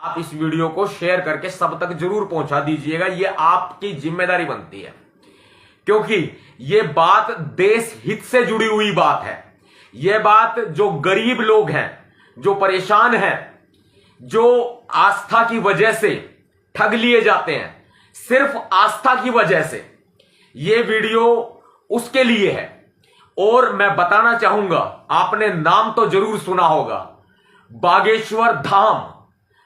आप इस वीडियो को शेयर करके सब तक जरूर पहुंचा दीजिएगा। ये आपकी जिम्मेदारी बनती है, क्योंकि ये बात देश हित से जुड़ी हुई बात है। ये बात जो गरीब लोग हैं, जो परेशान हैं, जो आस्था की वजह से ठग लिए जाते हैं, सिर्फ आस्था की वजह से, ये वीडियो उसके लिए है। और मैं बताना चाहूंगा, आपने नाम तो जरूर सुना होगा, बागेश्वर धाम।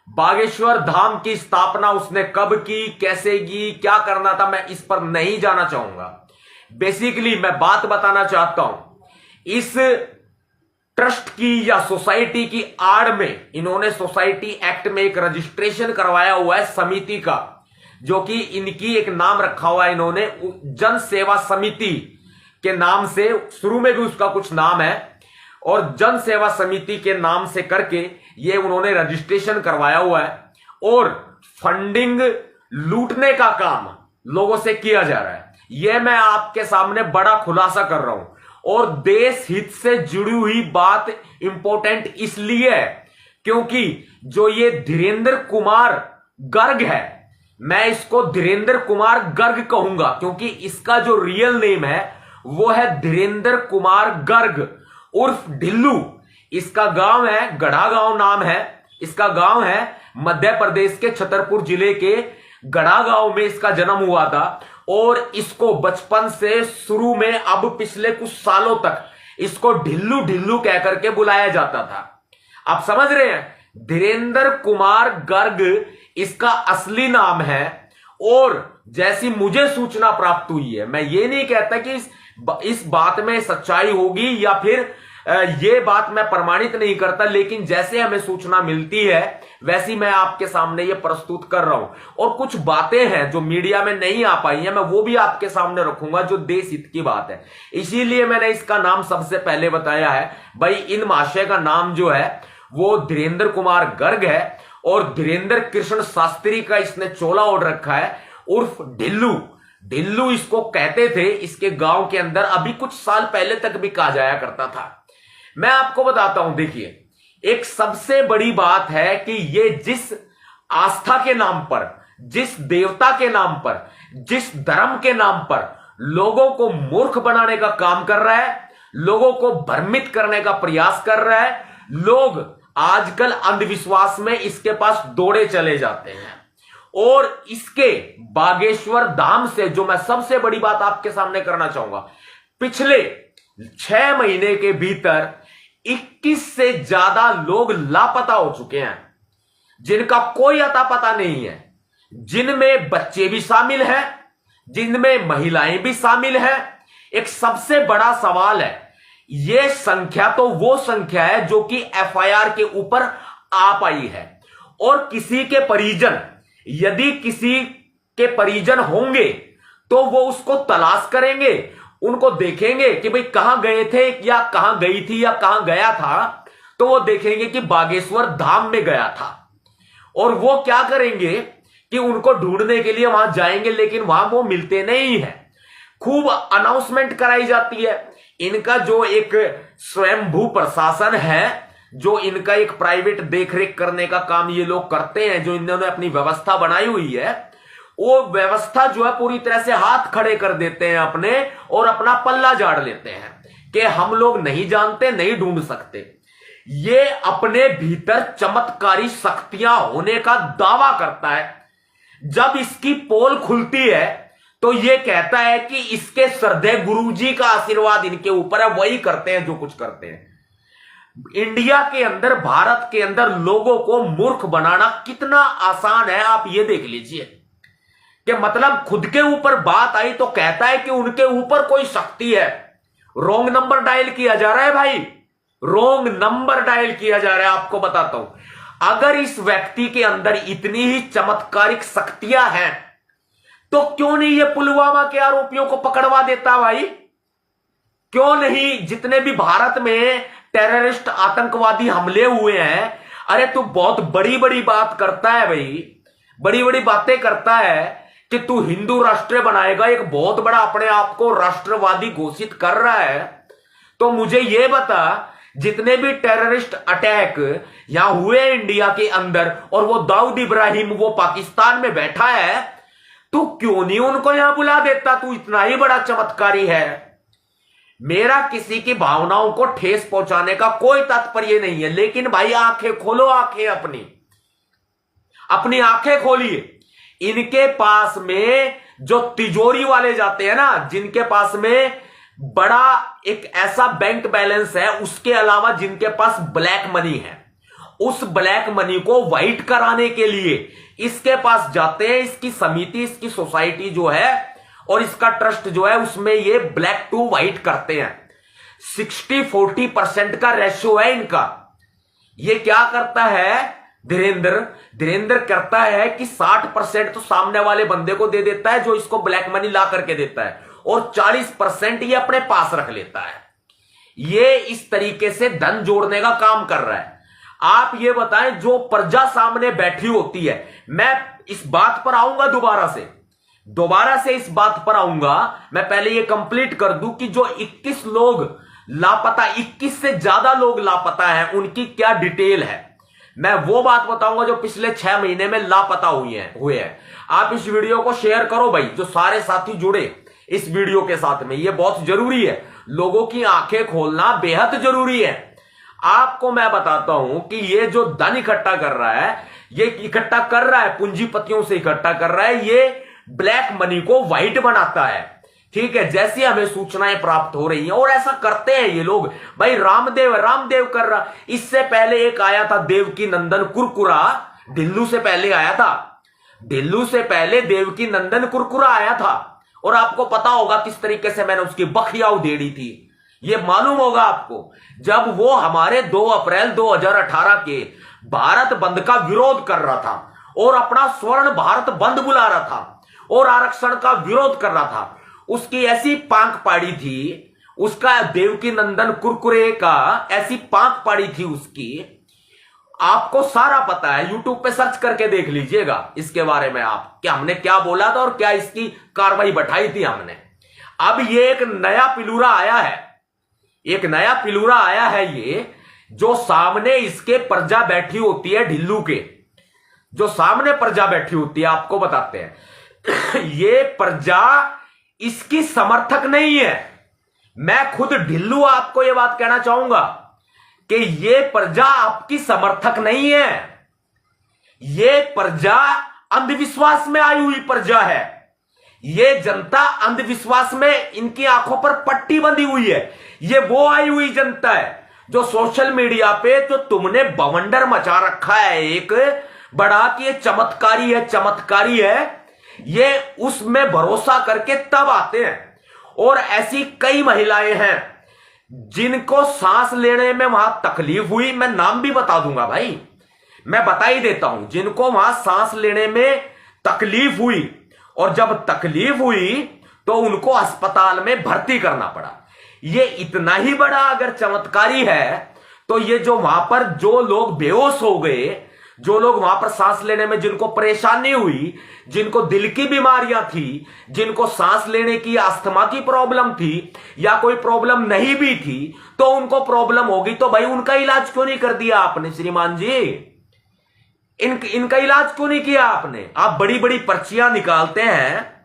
बागेश्वर धाम की स्थापना उसने कब की, कैसे की, क्या करना था, मैं इस पर नहीं जाना चाहूंगा। बेसिकली मैं बात बताना चाहता हूं, इस ट्रस्ट की या सोसाइटी की आड़ में इन्होंने सोसाइटी एक्ट में एक रजिस्ट्रेशन करवाया हुआ है समिति का, जो कि इनकी एक नाम रखा हुआ है इन्होंने जन सेवा समिति के नाम से। शुरू में भी उसका कुछ नाम है, और जन सेवा समिति के नाम से करके ये उन्होंने रजिस्ट्रेशन करवाया हुआ है। और फंडिंग लूटने का काम लोगों से किया जा रहा है। यह मैं आपके सामने बड़ा खुलासा कर रहा हूं। और देश हित से जुड़ी हुई बात इंपॉर्टेंट इसलिए है क्योंकि जो ये धीरेन्द्र कुमार गर्ग है, मैं इसको धीरेन्द्र कुमार गर्ग कहूंगा क्योंकि इसका जो रियल नेम है वो है धीरेन्द्र कुमार गर्ग उर्फ ढिल्लू। इसका गांव है गढ़ा गांव, नाम है इसका गांव है मध्य प्रदेश के छतरपुर जिले के गढ़ा गांव में इसका जन्म हुआ था। और इसको बचपन से शुरू में, अब पिछले कुछ सालों तक इसको ढिल्लू ढिल्लू कहकर के बुलाया जाता था। आप समझ रहे हैं, धीरेन्द्र कुमार गर्ग इसका असली नाम है। और जैसी मुझे सूचना प्राप्त हुई है, मैं ये नहीं कहता कि इस बात में सच्चाई होगी या फिर ये बात मैं प्रमाणित नहीं करता, लेकिन जैसे हमें सूचना मिलती है वैसी मैं आपके सामने ये प्रस्तुत कर रहा हूं। और कुछ बातें हैं जो मीडिया में नहीं आ पाई हैं, मैं वो भी आपके सामने रखूंगा जो देश हित की बात है। इसीलिए मैंने इसका नाम सबसे पहले बताया है। भाई, इन महाशय का नाम जो है वो धीरेन्द्र कुमार गर्ग है और धीरेन्द्र कृष्ण शास्त्री का इसने चोला ओढ़ रखा है उर्फ ढिल्लू। ढिल्लू इसको कहते थे इसके गांव के अंदर, अभी कुछ साल पहले तक भी कहा जाया करता था। मैं आपको बताता हूं, देखिए, एक सबसे बड़ी बात है कि ये जिस आस्था के नाम पर, जिस देवता के नाम पर, जिस धर्म के नाम पर लोगों को मूर्ख बनाने का काम कर रहा है, लोगों को भ्रमित करने का प्रयास कर रहा है, लोग आजकल अंधविश्वास में इसके पास दौड़े चले जाते हैं। और इसके बागेश्वर धाम से जो मैं सबसे बड़ी बात आपके सामने करना चाहूंगा, पिछले 6 महीने के भीतर 21 से ज्यादा लोग लापता हो चुके हैं, जिनका कोई अता पता नहीं है, जिनमें बच्चे भी शामिल हैं, जिनमें महिलाएं भी शामिल हैं। एक सबसे बड़ा सवाल है, यह संख्या तो वो संख्या है जो कि एफआईआर के ऊपर आ पाई है। और किसी के परिजन, यदि किसी के परिजन होंगे तो वो उसको तलाश करेंगे, उनको देखेंगे कि भाई कहां गए थे या कहां गई थी या कहां गया था, तो वो देखेंगे कि बागेश्वर धाम में गया था। और वो क्या करेंगे कि उनको ढूंढने के लिए वहां जाएंगे, लेकिन वहां वो मिलते नहीं है। खूब अनाउंसमेंट कराई जाती है। इनका जो एक स्वयंभू प्रशासन है, जो इनका एक प्राइवेट देखरेख करने का काम ये लोग करते हैं, जो इन्होंने अपनी व्यवस्था बनाई हुई है, वो व्यवस्था जो है पूरी तरह से हाथ खड़े कर देते हैं अपने, और अपना पल्ला झाड़ लेते हैं कि हम लोग नहीं जानते, नहीं ढूंढ सकते। ये अपने भीतर चमत्कारी शक्तियां होने का दावा करता है। जब इसकी पोल खुलती है तो ये कहता है कि इसके श्रद्धेय गुरुजी का आशीर्वाद इनके ऊपर है, वही करते हैं जो कुछ करते हैं। इंडिया के अंदर, भारत के अंदर लोगों को मूर्ख बनाना कितना आसान है, आप ये देख लीजिए कि मतलब खुद के ऊपर बात आई तो कहता है कि उनके ऊपर कोई शक्ति है। रॉन्ग नंबर डायल किया जा रहा है भाई, रॉन्ग नंबर डायल किया जा रहा है। आपको बताता हूं, अगर इस व्यक्ति के अंदर इतनी ही चमत्कारिक शक्तियां हैं तो क्यों नहीं ये पुलवामा के आरोपियों को पकड़वा देता भाई? क्यों नहीं जितने भी भारत में टेररिस्ट आतंकवादी हमले हुए हैं? अरे तू बहुत बड़ी बड़ी बात करता है भाई, बड़ी बड़ी बातें करता है कि तू हिंदू राष्ट्र बनाएगा, एक बहुत बड़ा अपने आप को राष्ट्रवादी घोषित कर रहा है। तो मुझे यह बता, जितने भी टेररिस्ट अटैक यहां हुए इंडिया के अंदर, और वो दाऊद इब्राहिम वो पाकिस्तान में बैठा है, तू क्यों नहीं उनको यहां बुला देता? तू इतना ही बड़ा चमत्कारी है। मेरा किसी की भावनाओं को ठेस पहुंचाने का कोई तात्पर्य नहीं है, लेकिन भाई आंखें खोलो, आंखें अपनी आंखें खोलिए। इनके पास में जो तिजोरी वाले जाते हैं ना, जिनके पास में बड़ा एक ऐसा बैंक बैलेंस है, उसके अलावा जिनके पास ब्लैक मनी है, उस ब्लैक मनी को व्हाइट कराने के लिए इसके पास जाते हैं। इसकी समिति, इसकी सोसाइटी जो है और इसका ट्रस्ट जो है, उसमें ये ब्लैक टू व्हाइट करते हैं। 60-40% का रेशियो है इनका। ये क्या करता है धीरेन्द्र करता है कि 60% तो सामने वाले बंदे को दे देता है जो इसको ब्लैक मनी ला करके देता है, और 40% ये अपने पास रख लेता है। ये इस तरीके से धन जोड़ने का काम कर रहा है। आप ये बताएं, जो प्रजा सामने बैठी होती है, मैं इस बात पर आऊंगा दोबारा से इस बात पर आऊंगा। मैं पहले ये कंप्लीट कर दूं कि जो 21 लोग लापता, 21 से ज्यादा लोग लापता हैं, उनकी क्या डिटेल है, मैं वो बात बताऊंगा जो पिछले 6 महीने में लापता हुए हैं। आप इस वीडियो को शेयर करो भाई, जो सारे साथी जुड़े इस वीडियो के साथ में, ये बहुत जरूरी है। लोगों की आंखें खोलना बेहद जरूरी है। आपको मैं बताता हूं कि ये जो धन इकट्ठा कर रहा है, ये इकट्ठा कर रहा है, पूंजीपतियों से इकट्ठा कर रहा है, ये ब्लैक मनी को व्हाइट बनाता है। ठीक है, जैसी हमें सूचनाएं प्राप्त हो रही हैं, और ऐसा करते हैं ये लोग। भाई रामदेव कर रहा, इससे पहले एक आया था देवकी नंदन कुरकुरा, ढिल्लू से पहले आया था, ढिल्लू से पहले देवकी नंदन कुरकुरा आया था, और आपको पता होगा किस तरीके से मैंने उसकी बखिया उधेड़ी थी। ये मालूम होगा आपको, जब वो हमारे 2 अप्रैल 2018 के भारत बंद का विरोध कर रहा था, और अपना स्वर्ण भारत बंद बुला रहा था, और आरक्षण का विरोध कर रहा था, उसकी ऐसी पांख पाड़ी थी, उसका देवकी नंदन कुरकुरे का ऐसी पांख पाड़ी थी उसकी। आपको सारा पता है, यूट्यूब पे सर्च करके देख लीजिएगा इसके बारे में, आप क्या हमने क्या बोला था और क्या इसकी कार्रवाई बैठाई थी हमने। अब ये एक नया पिलूरा आया है, ये जो सामने इसके प्रजा बैठी होती है, ढिल्लू के जो सामने प्रजा बैठी होती है, आपको बताते हैं ये प्रजा इसकी समर्थक नहीं है। मैं खुद ढिल्लू आपको यह बात कहना चाहूंगा कि ये प्रजा आपकी समर्थक नहीं है। ये प्रजा अंधविश्वास में आई हुई प्रजा है। ये जनता अंधविश्वास में, इनकी आंखों पर पट्टी बंधी हुई है। ये वो आई हुई जनता है जो सोशल मीडिया पे जो तुमने बवंडर मचा रखा है एक बड़ा कि ये चमत्कारी है, ये उसमें भरोसा करके तब आते हैं। और ऐसी कई महिलाएं हैं जिनको सांस लेने में वहां तकलीफ हुई, मैं नाम भी बता दूंगा भाई, मैं बता ही देता हूं, जिनको वहां सांस लेने में तकलीफ हुई, और जब तकलीफ हुई तो उनको अस्पताल में भर्ती करना पड़ा। ये इतना ही बड़ा अगर चमत्कारी है, तो ये जो वहां पर जो लोग बेहोश हो गए, जो लोग वहां पर सांस लेने में जिनको परेशानी हुई, जिनको दिल की बीमारियां थी, जिनको सांस लेने की अस्थमा की प्रॉब्लम थी, या कोई प्रॉब्लम नहीं भी थी, तो उनको प्रॉब्लम होगी, तो भाई उनका इलाज क्यों नहीं कर दिया आपने श्रीमान जी? इनका इलाज क्यों नहीं किया आपने? आप बड़ी बड़ी पर्चियां निकालते हैं,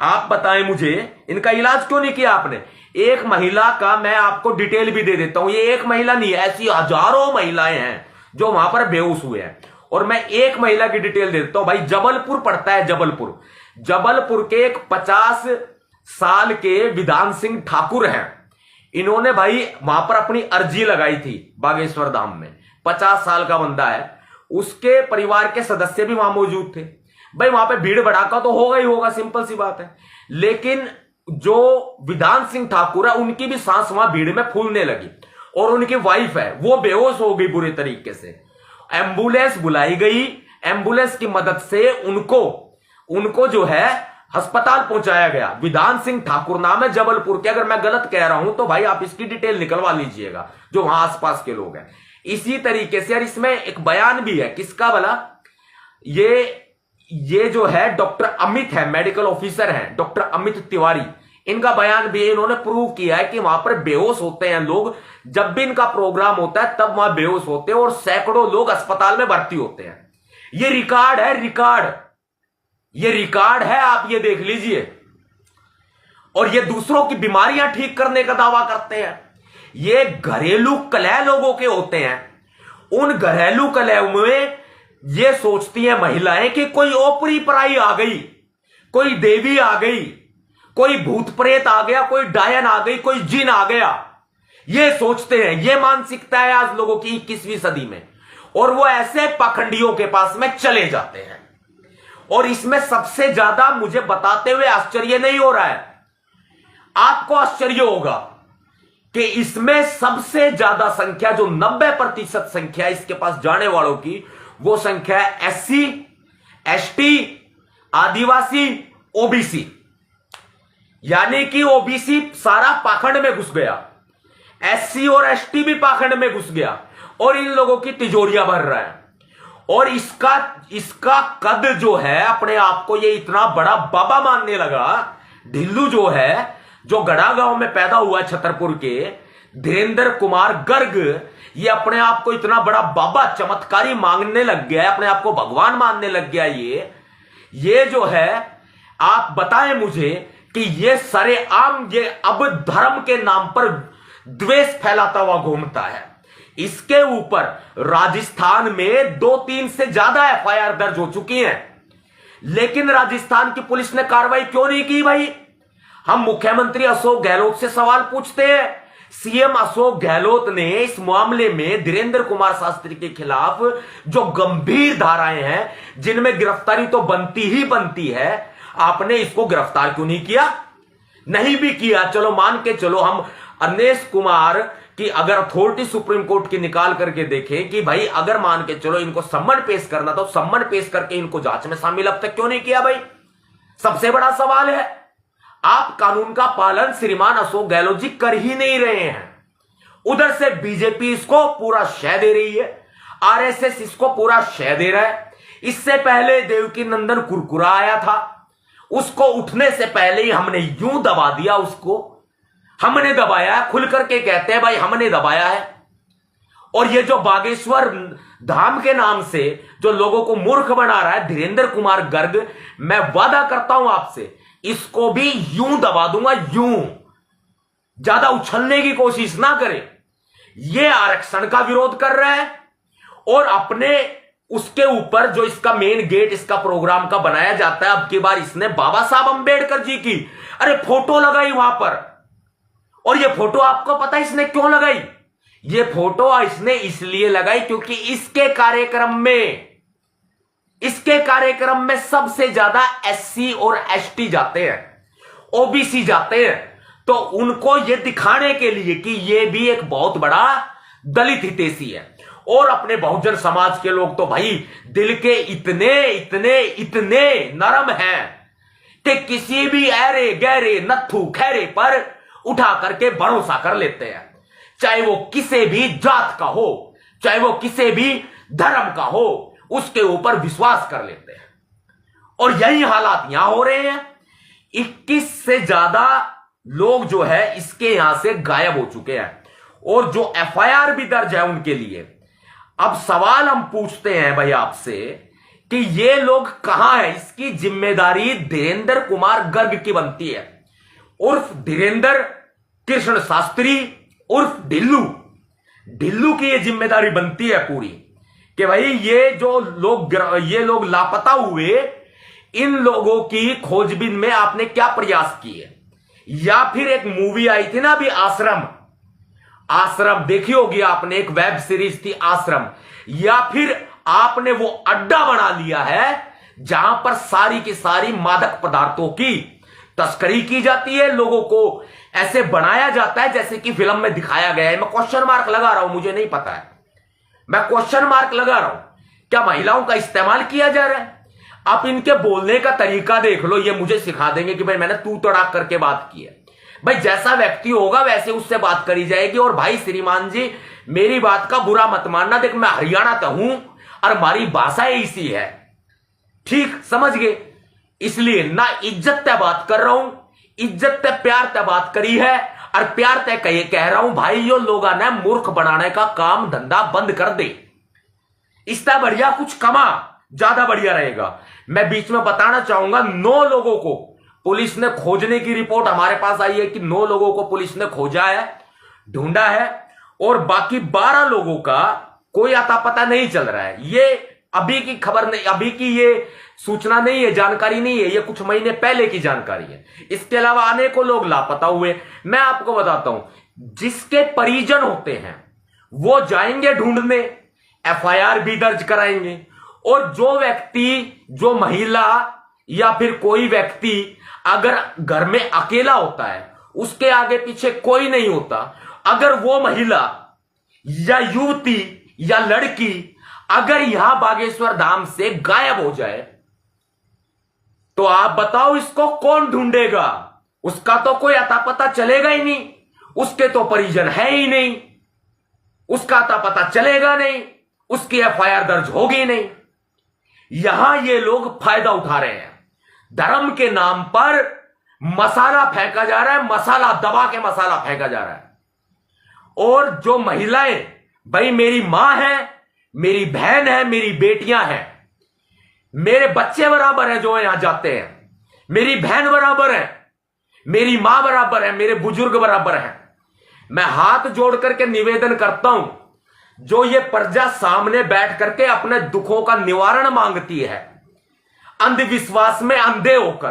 आप बताएं मुझे, इनका इलाज क्यों नहीं किया आपने? एक महिला का मैं आपको डिटेल भी दे देता हूं, ये एक महिला नहीं है, ऐसी हजारों महिलाएं हैं जो वहां पर बेहोश हुए हैं। और मैं एक महिला की डिटेल दे देता हूं भाई, जबलपुर पड़ता है, जबलपुर के एक 50 साल के विधान सिंह ठाकुर हैं। इन्होंने भाई वहां पर अपनी अर्जी लगाई थी बागेश्वर धाम में। 50 साल का बंदा है, उसके परिवार के सदस्य भी वहां मौजूद थे। भाई वहां पे भीड़ भड़ाका तो होगा ही होगा, सिंपल सी बात है। लेकिन जो विधान सिंह ठाकुर है, उनकी भी सांस वहां भीड़ में फूलने लगी, और उनकी वाइफ है वो बेहोश हो गई बुरे तरीके से। एम्बुलेंस बुलाई गई, एम्बुलेंस की मदद से उनको जो है अस्पताल पहुंचाया गया। विधान सिंह ठाकुर नाम है जबलपुर के। अगर मैं गलत कह रहा हूं तो भाई आप इसकी डिटेल निकलवा लीजिएगा, जो वहां आसपास के लोग हैं। इसी तरीके से, और इसमें एक बयान भी है, किसका भला? ये जो है डॉक्टर अमित है, मेडिकल ऑफिसर है डॉक्टर अमित तिवारी। इनका बयान भी इन्होंने प्रूव किया है कि वहां पर बेहोश होते हैं लोग, जब भी इनका प्रोग्राम होता है तब वहां बेहोश होते हैं और सैकड़ों लोग अस्पताल में भर्ती होते हैं। ये रिकॉर्ड है, ये रिकॉर्ड है, आप ये देख लीजिए। और ये दूसरों की बीमारियां ठीक करने का दावा करते हैं। ये घरेलू कलह लोगों के होते हैं। उन घरेलू कलह में ये सोचती हैं महिलाएं कि कोई ओपरी पराई आ गई, कोई देवी आ गई, कोई भूत प्रेत आ गया, कोई डायन आ गई, कोई जिन आ गया। ये सोचते हैं, ये मानसिकता है आज लोगों की 21वीं सदी में। और वो ऐसे पाखंडियों के पास में चले जाते हैं। और इसमें सबसे ज्यादा मुझे बताते हुए आश्चर्य नहीं हो रहा है, आपको आश्चर्य होगा कि इसमें सबसे ज्यादा संख्या, जो 90% संख्या इसके पास जाने वालों की, वो संख्या है SC, ST, आदिवासी, OBC। यानी कि OBC सारा पाखंड में घुस गया, SC और ST भी पाखंड में घुस गया और इन लोगों की तिजोरियां भर रहा है। और इसका कद जो है, अपने आप को ये इतना बड़ा बाबा मानने लगा। ढिल्लू जो है, जो गढ़ा गांव में पैदा हुआ छतरपुर के, धीरेन्द्र कुमार गर्ग, ये अपने आप को इतना बड़ा बाबा चमत्कारी मांगने लग गया है, अपने आप को भगवान मानने लग गया। ये जो है, आप बताएं मुझे कि ये सरेआम ये अब धर्म के नाम पर द्वेष फैलाता हुआ घूमता है। इसके ऊपर राजस्थान में 2-3 से ज्यादा FIR दर्ज हो चुकी हैं, लेकिन राजस्थान की पुलिस ने कार्रवाई क्यों नहीं की भाई? हम मुख्यमंत्री अशोक गहलोत से सवाल पूछते हैं। CM अशोक गहलोत ने इस मामले में धीरेन्द्र कुमार शास्त्री के खिलाफ जो गंभीर धाराएं हैं, जिनमें गिरफ्तारी तो बनती ही बनती है, आपने इसको गिरफ्तार क्यों नहीं किया? नहीं भी किया, चलो मान के चलो, हम अनिश कुमार की अगर अथॉरिटी सुप्रीम कोर्ट की निकाल करके देखें कि भाई अगर मान के चलो इनको सम्मन पेश करना, तो सम्मन पेश करके इनको जांच में शामिल अब तक क्यों नहीं किया भाई? सबसे बड़ा सवाल है। आप कानून का पालन श्रीमान अशोक गहलोत जी कर ही नहीं रहे हैं। उधर से बीजेपी इसको पूरा शय दे रही है, RSS इसको पूरा शय दे रहा है। इससे पहले देवकी नंदन कुरकुरा आया था, उसको उठने से पहले ही हमने यूं दबा दिया, उसको हमने दबाया, खुल करके कहते हैं भाई हमने दबाया है। और ये जो बागेश्वर धाम के नाम से जो लोगों को मूर्ख बना रहा है धीरेन्द्र कुमार गर्ग, मैं वादा करता हूं आपसे, इसको भी यूं दबा दूंगा, यूं। ज्यादा उछलने की कोशिश ना करे। ये आरक्षण का विरोध कर रहा है और अपने उसके ऊपर जो इसका मेन गेट इसका प्रोग्राम का बनाया जाता है, अब की बार इसने बाबा साहब अंबेडकर जी की अरे फोटो लगाई वहां पर। और ये फोटो आपको पता है इसने क्यों लगाई? ये फोटो इसने इसलिए लगाई क्योंकि इसके कार्यक्रम में सबसे ज्यादा SC और ST जाते हैं, OBC जाते हैं। तो उनको ये दिखाने के लिए कि ये भी एक बहुत बड़ा दलित हितैषी है। और अपने बहुजन समाज के लोग तो भाई दिल के इतने नरम हैं कि किसी भी ऐरे गहरे नत्थु खैरे पर उठा करके भरोसा कर लेते हैं, चाहे वो किसी भी जात का हो, चाहे वो किसी भी धर्म का हो, उसके ऊपर विश्वास कर लेते हैं। और यही हालात यहां हो रहे हैं। 21 से ज्यादा लोग जो है इसके यहां से गायब हो चुके हैं और जो FIR भी दर्ज है उनके लिए। अब सवाल हम पूछते हैं भाई आपसे कि ये लोग कहां हैं? इसकी जिम्मेदारी धीरेन्द्र कुमार गर्ग की बनती है, उर्फ धीरेन्द्र कृष्ण शास्त्री उर्फ ढिल्लू की ये जिम्मेदारी बनती है पूरी कि भाई ये लोग लापता हुए, इन लोगों की खोजबीन में आपने क्या प्रयास किए? या फिर एक मूवी आई थी ना अभी, आश्रम देखी होगी आपने, एक वेब सीरीज थी आश्रम। या फिर आपने वो अड्डा बना लिया है जहां पर सारी की सारी मादक पदार्थों की तस्करी की जाती है, लोगों को ऐसे बनाया जाता है जैसे कि फिल्म में दिखाया गया है। मैं क्वेश्चन मार्क लगा रहा हूं, मुझे नहीं पता है, मैं क्वेश्चन मार्क लगा रहा हूं। क्या महिलाओं का इस्तेमाल किया जा रहा है? आप इनके बोलने का तरीका देख लो, ये मुझे सिखा देंगे कि भाई मैंने तू तड़ाक करके बात की है। भाई जैसा व्यक्ति होगा वैसे उससे बात करी जाएगी। और भाई श्रीमान जी, मेरी बात का बुरा मत मानना, देख मैं हरियाणा का हूं और हमारी भाषा ऐसी है, ठीक समझ गए? इसलिए ना इज्जत पे बात कर रहा हूं, इज्जत ते प्यार ते बात करी है, और प्यार ते कह रहा हूं भाई, यो लोगा ने मूर्ख बनाने का काम धंधा बंद कर दे। इससे बढ़िया कुछ कमा, ज्यादा बढ़िया रहेगा। मैं बीच में बताना चाहूंगा, 9 लोगों को पुलिस ने खोजने की रिपोर्ट हमारे पास आई है कि 9 लोगों को पुलिस ने खोजा है, ढूंढा है, और बाकी 12 लोगों का कोई अता पता नहीं चल रहा है। ये अभी की खबर नहीं, अभी की ये सूचना नहीं है, जानकारी नहीं है, ये कुछ महीने पहले की जानकारी है। इसके अलावा अनेकों लोग लापता हुए। मैं आपको बताता हूं, जिसके परिजन होते हैं वो जाएंगे ढूंढने, एफआईआर भी दर्ज कराएंगे, और जो व्यक्ति, जो महिला या फिर कोई व्यक्ति अगर घर में अकेला होता है, उसके आगे पीछे कोई नहीं होता, अगर वो महिला या युवती या लड़की अगर यहां बागेश्वर धाम से गायब हो जाए, तो आप बताओ इसको कौन ढूंढेगा? उसका तो कोई अता पता चलेगा ही नहीं, उसके तो परिजन है ही नहीं, उसका अता पता चलेगा नहीं, उसकी एफआईआर दर्ज होगी नहीं। यहां ये लोग फायदा उठा रहे हैं। धर्म के नाम पर मसाला फेंका जा रहा है, मसाला दबा के मसाला फेंका जा रहा है। और जो महिलाएं, भाई मेरी मां है, मेरी बहन है, मेरी बेटियां हैं, मेरे बच्चे बराबर हैं, जो यहां जाते हैं, मेरी बहन बराबर है, मेरी मां बराबर है, मेरे बुजुर्ग बराबर हैं। मैं हाथ जोड़ करके निवेदन करता हूं, जो ये प्रजा सामने बैठ करके अपने दुखों का निवारण मांगती है, अंधविश्वास में अंधे होकर,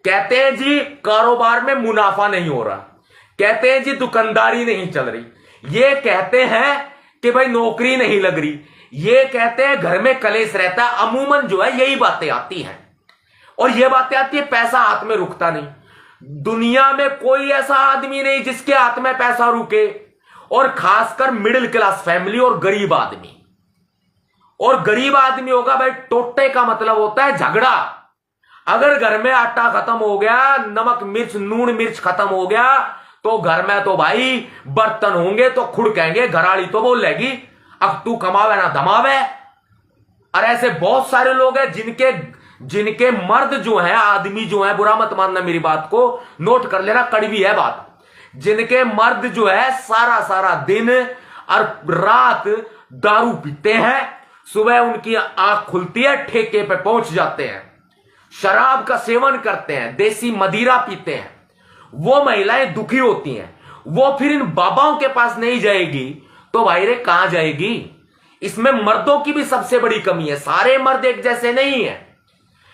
कहते हैं जी कारोबार में मुनाफा नहीं हो रहा, कहते हैं जी दुकानदारी नहीं चल रही, ये कहते हैं कि भाई नौकरी नहीं लग रही, ये कहते हैं घर में कलेश रहता है, अमूमन जो है यही बातें आती हैं। और ये बातें आती है, पैसा हाथ में रुकता नहीं। दुनिया में कोई ऐसा आदमी नहीं जिसके हाथ में पैसा रुके, और खासकर मिडिल क्लास फैमिली और गरीब आदमी। और गरीब आदमी होगा भाई, टोटे का मतलब होता है झगड़ा। अगर घर में आटा खत्म हो गया, नमक मिर्च नून मिर्च खत्म हो गया, तो घर में तो भाई बर्तन होंगे तो खुड़केंगे, घराड़ी तो बोलेगी अब तू कमावे ना धमावे। और ऐसे बहुत सारे लोग हैं जिनके मर्द जो है, आदमी जो है, बुरा मत मानना मेरी बात को, नोट कर लेना, कड़वी है बात, जिनके मर्द जो है सारा सारा दिन और रात दारू पीते हैं, सुबह उनकी आंख खुलती है, ठेके पे पहुंच जाते हैं, शराब का सेवन करते हैं, देसी मदिरा पीते हैं, वो महिलाएं दुखी होती हैं। वो फिर इन बाबाओं के पास नहीं जाएगी तो भाई रे कहां जाएगी? इसमें मर्दों की भी सबसे बड़ी कमी है। सारे मर्द एक जैसे नहीं है,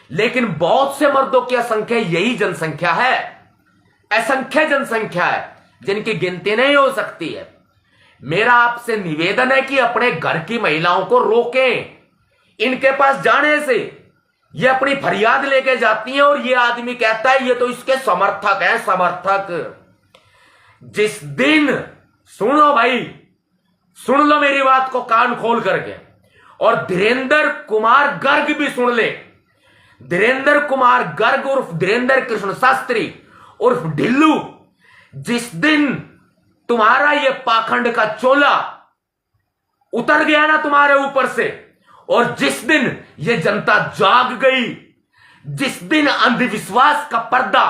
लेकिन बहुत से मर्दों की असंख्य यही जनसंख्या है, असंख्य जनसंख्या है, जिनकी गिनती नहीं हो सकती है। मेरा आपसे निवेदन है कि अपने घर की महिलाओं को रोकें, इनके पास जाने से। ये अपनी फरियाद लेके जाती हैं और ये आदमी कहता है ये तो इसके समर्थक है, समर्थक। जिस दिन, सुनो भाई, सुन लो मेरी बात को कान खोल करके, और धीरेन्द्र कुमार गर्ग भी सुन ले। धीरेन्द्र कुमार गर्ग उर्फ धीरेन्द्र कृष्ण शास्त्री उर्फ ढिल्लू, जिस दिन तुम्हारा ये पाखंड का चोला उतर गया ना तुम्हारे ऊपर से, और जिस दिन ये जनता जाग गई, जिस दिन अंधविश्वास का पर्दा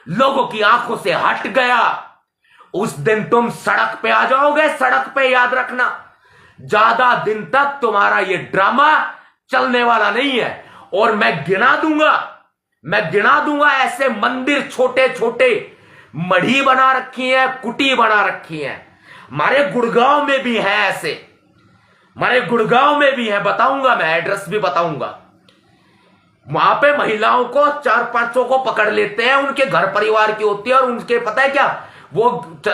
लोगों की आंखों से हट गया, उस दिन तुम सड़क पे आ जाओगे। सड़क पे, याद रखना, ज्यादा दिन तक तुम्हारा ये ड्रामा चलने वाला नहीं है। और मैं गिना दूंगा ऐसे मंदिर, छोटे छोटे मढ़ी बना रखी है, कुटी बना रखी है। हमारे गुड़गांव में भी है ऐसे, हमारे गुड़गांव में भी है, बताऊंगा, मैं एड्रेस भी बताऊंगा। वहां पे महिलाओं को 4-5 को पकड़ लेते हैं, उनके घर परिवार की होती है, और उनके पता है क्या, वो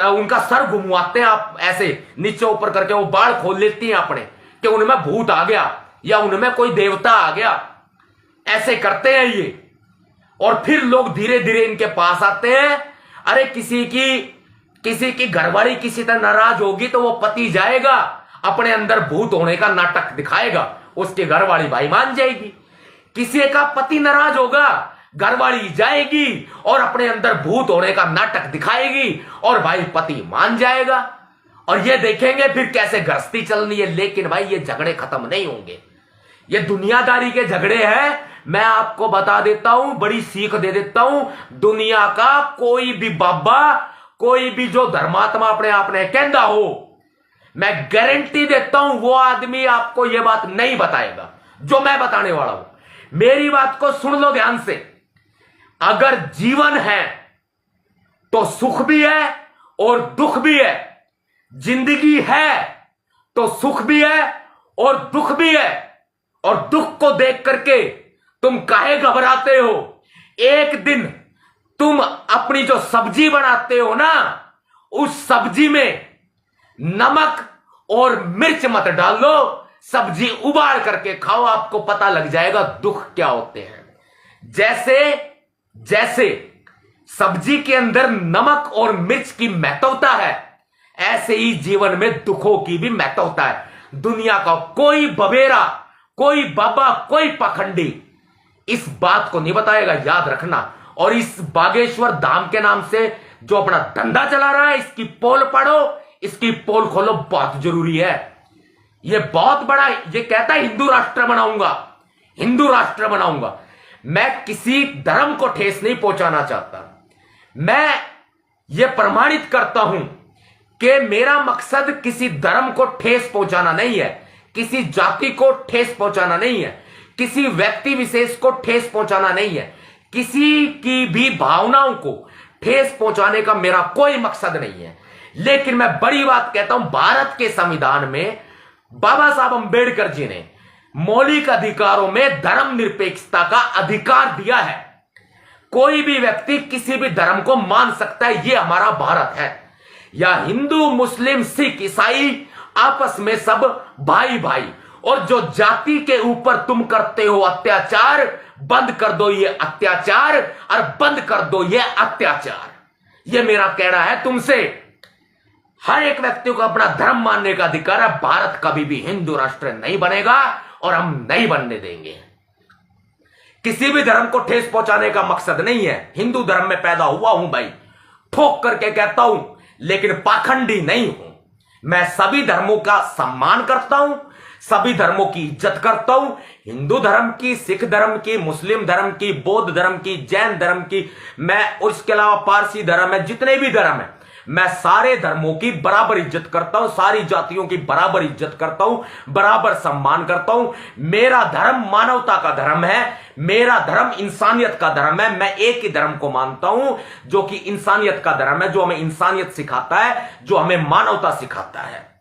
उनका सर घुमवाते हैं आप ऐसे नीचे ऊपर करके, वो बाल खोल लेती हैं अपने कि उनमें भूत आ गया या उनमें कोई देवता आ गया, ऐसे करते हैं ये। और फिर लोग धीरे धीरे इनके पास आते हैं। अरे किसी की घरवाली किसी तरह नाराज होगी तो वो पति जाएगा, अपने अंदर भूत होने का नाटक दिखाएगा, उसकी घरवाली भाई मान जाएगी। किसी का पति नाराज होगा, घरवाली जाएगी और अपने अंदर भूत होने का नाटक दिखाएगी, और भाई पति मान जाएगा। और ये देखेंगे फिर कैसे गृहस्थी चलनी है। लेकिन भाई ये झगड़े खत्म नहीं होंगे, ये दुनियादारी के झगड़े हैं, मैं आपको बता देता हूं, बड़ी सीख दे देता हूं, दुनिया का कोई भी बाबा, कोई भी जो धर्मात्मा अपने आप ने कहता हो, मैं गारंटी देता हूं वो आदमी आपको यह बात नहीं बताएगा जो मैं बताने वाला हूं। मेरी बात को सुन लो ध्यान से। अगर जीवन है तो सुख भी है और दुख भी है। जिंदगी है तो सुख भी है और दुख भी है। और दुख को देख करके तुम काहे घबराते हो? एक दिन तुम अपनी जो सब्जी बनाते हो ना, उस सब्जी में नमक और मिर्च मत डालो, सब्जी उबाल करके खाओ, आपको पता लग जाएगा दुख क्या होते हैं। जैसे जैसे सब्जी के अंदर नमक और मिर्च की महत्वता है, ऐसे ही जीवन में दुखों की भी महत्वता है। दुनिया का कोई बबेरा, कोई बाबा, कोई पाखंडी इस बात को नहीं बताएगा, याद रखना। और इस बागेश्वर धाम के नाम से जो अपना धंधा चला रहा है, इसकी पोल पढ़ो, इसकी पोल खोलो, बहुत जरूरी है। यह बहुत बड़ा, ये कहता है हिंदू राष्ट्र बनाऊंगा, हिंदू राष्ट्र बनाऊंगा। मैं किसी धर्म को ठेस नहीं पहुंचाना चाहता। मैं ये प्रमाणित करता हूं कि मेरा मकसद किसी धर्म को ठेस पहुंचाना नहीं है, किसी जाति को ठेस पहुंचाना नहीं है, किसी व्यक्ति विशेष को ठेस पहुंचाना नहीं है, किसी की भी भावनाओं को ठेस पहुंचाने का मेरा कोई मकसद नहीं है। लेकिन मैं बड़ी बात कहता हूं, भारत के संविधान में बाबा साहब अंबेडकर जी ने मौलिक अधिकारों में धर्मनिरपेक्षता का अधिकार दिया है। कोई भी व्यक्ति किसी भी धर्म को मान सकता है, यह हमारा भारत है। या हिंदू, मुस्लिम, सिख, ईसाई आपस में सब भाई भाई। और जो जाति के ऊपर तुम करते हो अत्याचार, बंद कर दो ये अत्याचार और बंद कर दो ये अत्याचार। ये मेरा कहना है तुमसे। हर एक व्यक्ति को अपना धर्म मानने का अधिकार है। भारत कभी भी हिंदू राष्ट्र नहीं बनेगा और हम नहीं बनने देंगे। किसी भी धर्म को ठेस पहुंचाने का मकसद नहीं है। हिंदू धर्म में पैदा हुआ हूं भाई, ठोक करके कहता हूं, लेकिन पाखंडी नहीं हूं। मैं सभी धर्मों का सम्मान करता हूं, सभी धर्मों की इज्जत करता हूं। हिंदू धर्म की, सिख धर्म की, मुस्लिम धर्म की, बौद्ध धर्म की, जैन धर्म की, मैं, और इसके अलावा पारसी धर्म है, जितने भी धर्म है, मैं सारे धर्मों की बराबर इज्जत करता हूं, सारी जातियों की बराबर इज्जत करता हूं, बराबर सम्मान करता हूं। मेरा धर्म मानवता का धर्म है, मेरा धर्म इंसानियत का धर्म है। मैं एक ही धर्म को मानता हूं जो कि इंसानियत का धर्म है, जो हमें इंसानियत सिखाता है, जो हमें मानवता सिखाता है।